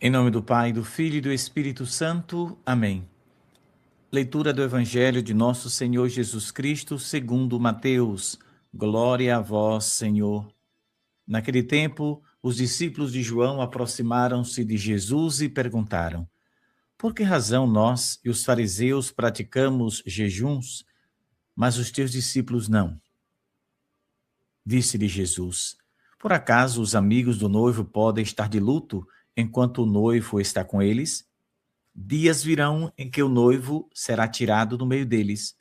Em nome do Pai, do Filho e do Espírito Santo. Amém. Leitura do Evangelho de nosso Senhor Jesus Cristo, segundo Mateus. Glória a vós, Senhor. Naquele tempo, os discípulos de João aproximaram-se de Jesus e perguntaram: por que razão nós e os fariseus praticamos jejuns, mas os teus discípulos não? Disse-lhe Jesus: por acaso os amigos do noivo podem estar de luto enquanto o noivo está com eles? Dias virão em que o noivo será tirado do meio deles.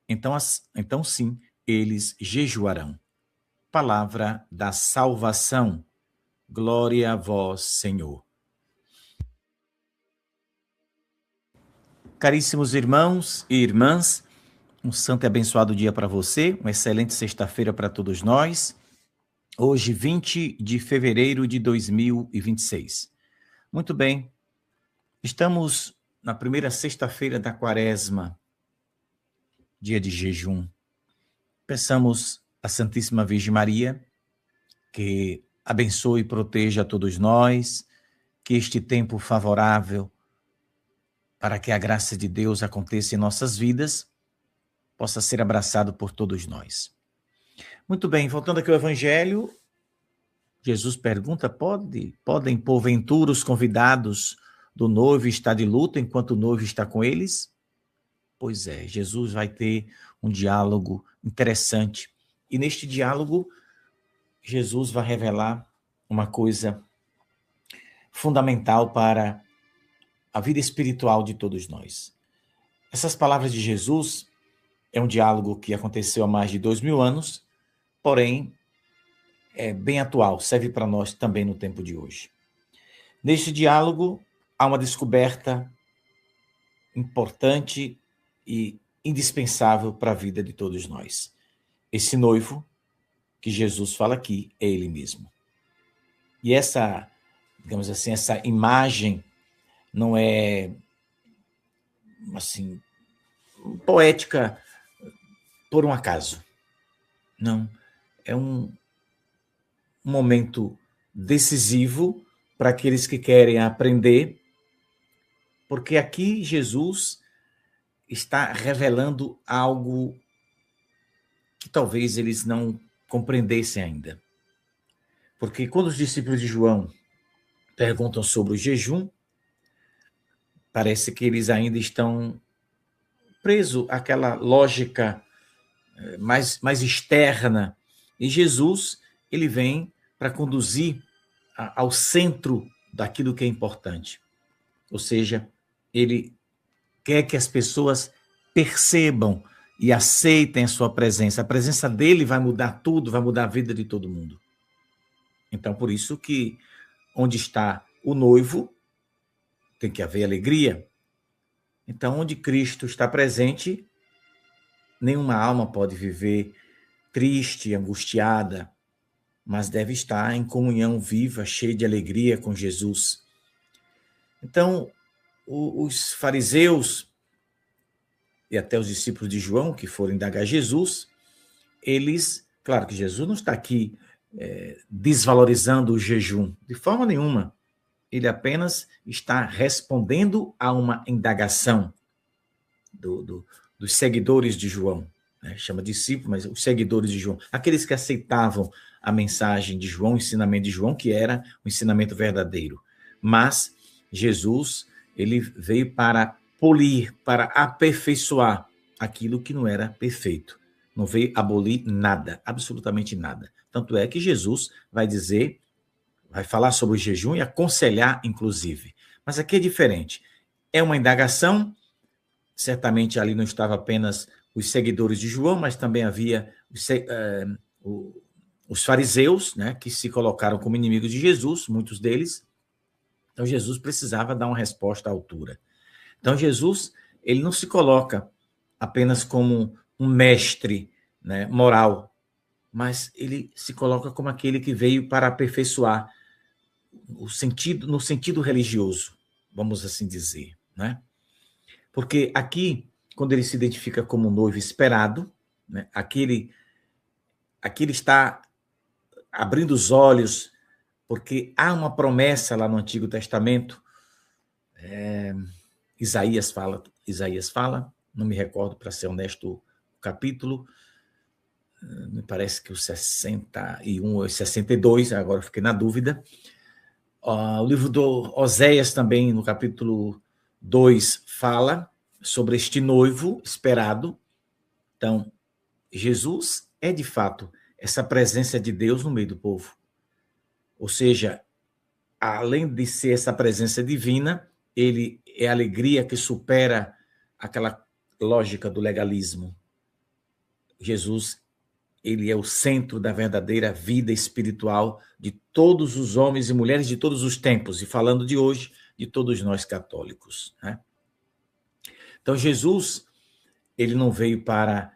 Então sim, eles jejuarão. Palavra da salvação. Glória a vós, Senhor. Caríssimos irmãos e irmãs, um santo e abençoado dia para você, uma excelente sexta-feira para todos nós. Hoje, 20 de fevereiro de 2026. Muito bem, estamos na primeira sexta-feira da Quaresma, dia de jejum. Peçamos à Santíssima Virgem Maria que abençoe e proteja a todos nós, que este tempo favorável para que a graça de Deus aconteça em nossas vidas possa ser abraçado por todos nós. Muito bem, voltando aqui ao Evangelho, Jesus pergunta: podem porventura os convidados do noivo estar de luto enquanto o noivo está com eles? Pois é, Jesus vai ter um diálogo interessante. E neste diálogo, Jesus vai revelar uma coisa fundamental para a vida espiritual de todos nós. Essas palavras de Jesus é um diálogo que aconteceu há mais de 2000 anos, porém é bem atual, serve para nós também no tempo de hoje. Neste diálogo, há uma descoberta importante e indispensável para a vida de todos nós. Esse noivo que Jesus fala aqui é ele mesmo. E essa, digamos assim, essa imagem não é, assim, poética por um acaso. Não, é um momento decisivo para aqueles que querem aprender, porque aqui Jesus está revelando algo que talvez eles não compreendessem ainda. Porque quando os discípulos de João perguntam sobre o jejum, parece que eles ainda estão presos àquela lógica mais externa. E Jesus, ele vem para conduzir ao centro daquilo que é importante. Ou seja, ele quer que as pessoas percebam e aceitem a sua presença. A presença dele vai mudar tudo, vai mudar a vida de todo mundo. Então, por isso que onde está o noivo, tem que haver alegria. Então, onde Cristo está presente, nenhuma alma pode viver triste, angustiada, mas deve estar em comunhão viva, cheia de alegria com Jesus. Então, os fariseus e até os discípulos de João, que foram indagar Jesus, eles, claro que Jesus não está aqui desvalorizando o jejum, de forma nenhuma. Ele apenas está respondendo a uma indagação dos seguidores de João. Chama discípulos, mas os seguidores de João, aqueles que aceitavam a mensagem de João, o ensinamento de João, que era o ensinamento verdadeiro. Mas Jesus, ele veio para polir, para aperfeiçoar aquilo que não era perfeito. Não veio abolir nada, absolutamente nada. Tanto é que Jesus vai dizer, vai falar sobre o jejum e aconselhar, inclusive. Mas aqui é diferente. É uma indagação, certamente ali não estava apenas os seguidores de João, mas também havia os fariseus, né, que se colocaram como inimigos de Jesus, muitos deles. Então Jesus precisava dar uma resposta à altura. Então Jesus, ele não se coloca apenas como um mestre, né, moral, mas ele se coloca como aquele que veio para aperfeiçoar no sentido religioso, vamos assim dizer, né? Porque aqui, quando ele se identifica como noivo esperado, né, aqui ele está abrindo os olhos porque há uma promessa lá no Antigo Testamento, Isaías fala, não me recordo, para ser honesto, o capítulo, me parece que o 61 ou 62, agora fiquei na dúvida. O livro do Oséias também, no capítulo 2, fala sobre este noivo esperado. Então, Jesus é, de fato, essa presença de Deus no meio do povo. Ou seja, além de ser essa presença divina, ele é a alegria que supera aquela lógica do legalismo. Jesus, ele é o centro da verdadeira vida espiritual de todos os homens e mulheres de todos os tempos, e falando de hoje, de todos nós católicos, né? Então, Jesus, ele não veio para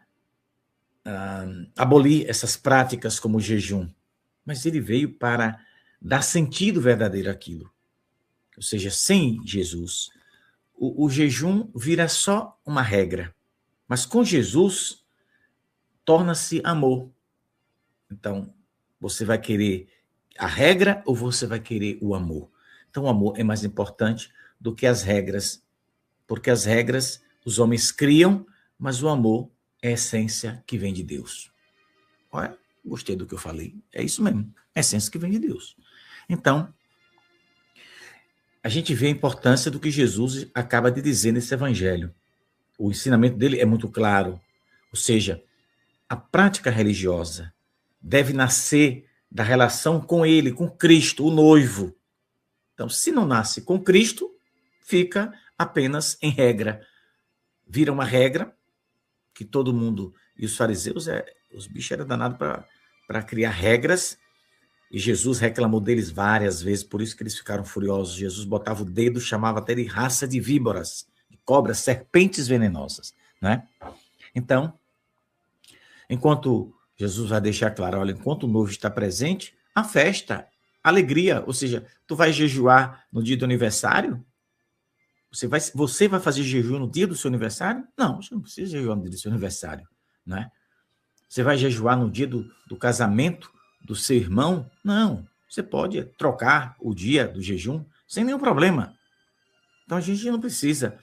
abolir essas práticas como o jejum, mas ele veio para dar sentido verdadeiro àquilo. Ou seja, sem Jesus, o jejum vira só uma regra, mas com Jesus torna-se amor. Então, você vai querer a regra ou você vai querer o amor? Então, o amor é mais importante do que as regras, porque as regras os homens criam, mas o amor é a essência que vem de Deus. Olha, gostei do que eu falei. É isso mesmo, é a essência que vem de Deus. Então, a gente vê a importância do que Jesus acaba de dizer nesse evangelho. O ensinamento dele é muito claro. Ou seja, a prática religiosa deve nascer da relação com ele, com Cristo, o noivo. Então, se não nasce com Cristo, fica apenas em regra. Vira uma regra que todo mundo... E os fariseus, os bichos eram danados para criar regras, e Jesus reclamou deles várias vezes, por isso que eles ficaram furiosos. Jesus botava o dedo, chamava até de raça de víboras, de cobras, serpentes venenosas, né? Então, enquanto Jesus vai deixar claro, olha, enquanto o noivo está presente, a festa, a alegria, ou seja, tu vai jejuar no dia do aniversário? Você vai fazer jejum no dia do seu aniversário? Não, você não precisa jejuar no dia do seu aniversário, né? Você vai jejuar no dia do casamento do seu irmão? Não, você pode trocar o dia do jejum sem nenhum problema. Então a gente não precisa.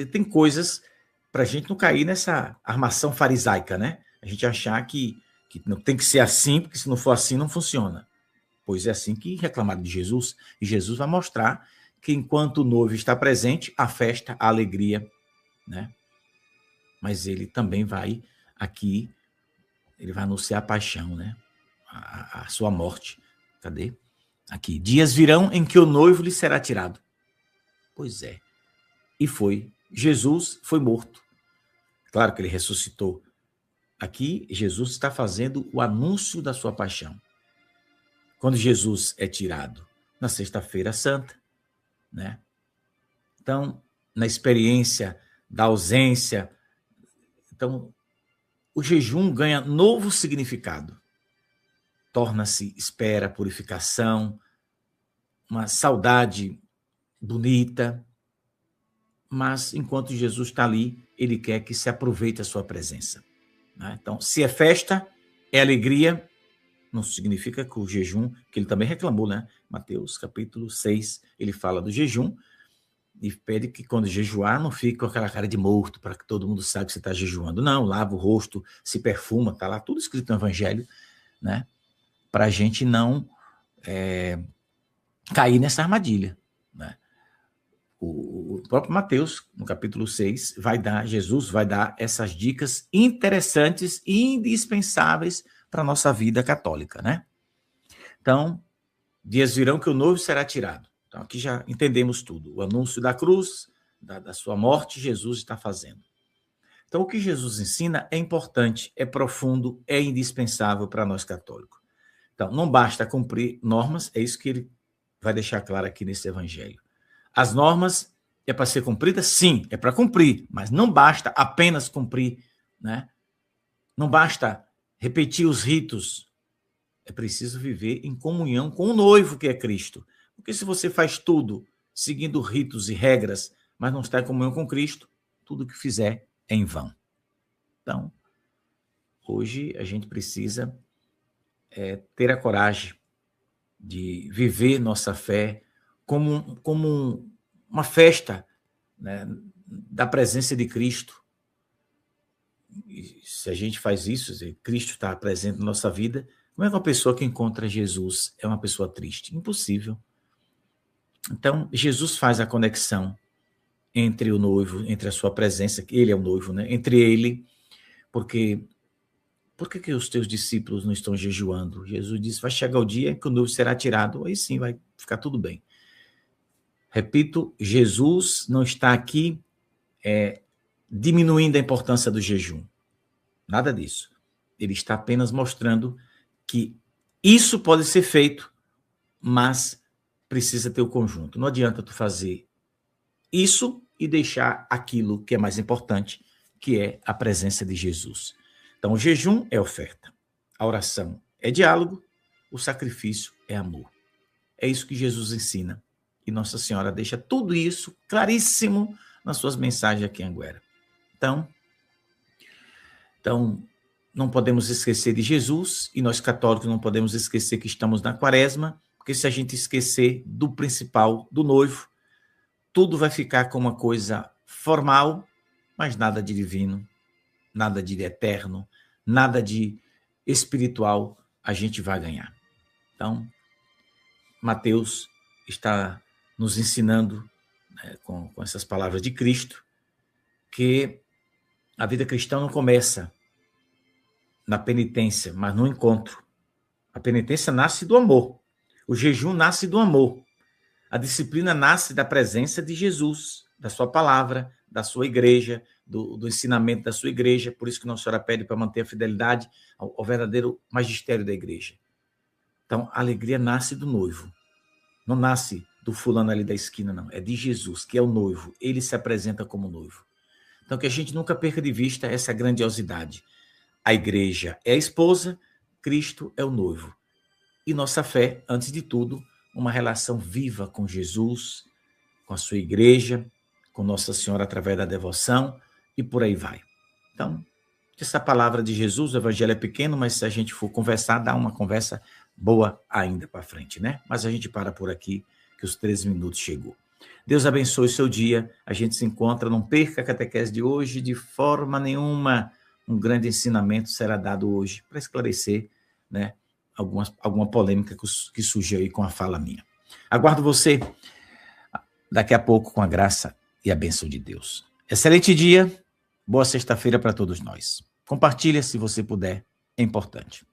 Tem coisas para a gente não cair nessa armação farisaica, né? A gente achar que não tem que ser assim, porque se não for assim não funciona. Pois é assim que reclamaram de Jesus. E Jesus vai mostrar que enquanto o noivo está presente, a festa, a alegria, né? Mas ele também vai aqui, ele vai anunciar a paixão, né? A sua morte. Cadê? Aqui. Dias virão em que o noivo lhe será tirado. Pois é. E foi. Jesus foi morto. Claro que ele ressuscitou. Aqui, Jesus está fazendo o anúncio da sua paixão. Quando Jesus é tirado? Na Sexta-feira Santa, né? Então, na experiência da ausência, então, o jejum ganha novo significado. Torna-se espera, purificação, uma saudade bonita, mas enquanto Jesus está ali, ele quer que se aproveite a sua presença, né? Então, se é festa, é alegria, não significa que o jejum, que ele também reclamou, né? Mateus capítulo 6, ele fala do jejum e pede que quando jejuar não fique com aquela cara de morto, para que todo mundo saiba que você está jejuando. Não, lava o rosto, se perfuma, está lá tudo escrito no evangelho, né? Para a gente não cair nessa armadilha, né? O próprio Mateus, no capítulo 6, Jesus vai dar essas dicas interessantes e indispensáveis para a nossa vida católica, né? Então, dias virão que o noivo será tirado. Então, aqui já entendemos tudo. O anúncio da cruz, da sua morte, Jesus está fazendo. Então, o que Jesus ensina é importante, é profundo, é indispensável para nós católicos. Então, não basta cumprir normas, é isso que ele vai deixar claro aqui nesse evangelho. As normas é para ser cumpridas? Sim, é para cumprir, mas não basta apenas cumprir, né? Não basta repetir os ritos. É preciso viver em comunhão com o noivo que é Cristo. Porque se você faz tudo seguindo ritos e regras, mas não está em comunhão com Cristo, tudo que fizer é em vão. Então, hoje a gente precisa ter a coragem de viver nossa fé como uma festa, né, da presença de Cristo. E se a gente faz isso, se Cristo está presente na nossa vida, como é que uma pessoa que encontra Jesus é uma pessoa triste? Impossível. Então, Jesus faz a conexão entre o noivo, entre a sua presença, que ele é o noivo, né? Entre ele, porque por que os teus discípulos não estão jejuando? Jesus disse, vai chegar o dia que o noivo será tirado, aí sim vai ficar tudo bem. Repito, Jesus não está aqui diminuindo a importância do jejum. Nada disso. Ele está apenas mostrando que isso pode ser feito, mas precisa ter o conjunto. Não adianta tu fazer isso e deixar aquilo que é mais importante, que é a presença de Jesus. Então, o jejum é oferta, a oração é diálogo, o sacrifício é amor. É isso que Jesus ensina. E Nossa Senhora deixa tudo isso claríssimo nas suas mensagens aqui em Anguera. Então, não podemos esquecer de Jesus, e nós católicos não podemos esquecer que estamos na quaresma, porque se a gente esquecer do principal, do noivo, tudo vai ficar como uma coisa formal, mas nada de divino, nada de eterno, nada de espiritual a gente vai ganhar. Então, Mateus está nos ensinando, né, com essas palavras de Cristo, que a vida cristã não começa na penitência, mas no encontro. A penitência nasce do amor. O jejum nasce do amor. A disciplina nasce da presença de Jesus, da sua palavra, da sua igreja, do ensinamento da sua igreja. Por isso que Nossa Senhora pede para manter a fidelidade ao verdadeiro magistério da igreja. Então, a alegria nasce do noivo. Não nasce do fulano ali da esquina, não. É de Jesus, que é o noivo. Ele se apresenta como noivo. Então, que a gente nunca perca de vista essa grandiosidade. A igreja é a esposa, Cristo é o noivo. E nossa fé, antes de tudo, uma relação viva com Jesus, com a sua igreja, com Nossa Senhora através da devoção e por aí vai. Então, essa palavra de Jesus, o evangelho é pequeno, mas se a gente for conversar, dá uma conversa boa ainda para frente, né? Mas a gente para por aqui, que os 13 minutos chegou. Deus abençoe o seu dia, a gente se encontra, não perca a catequese de hoje de forma nenhuma. Um grande ensinamento será dado hoje para esclarecer, né, alguma polêmica que surgiu aí com a fala minha. Aguardo você daqui a pouco com a graça e a bênção de Deus. Excelente dia, boa sexta-feira para todos nós. Compartilha se você puder, é importante.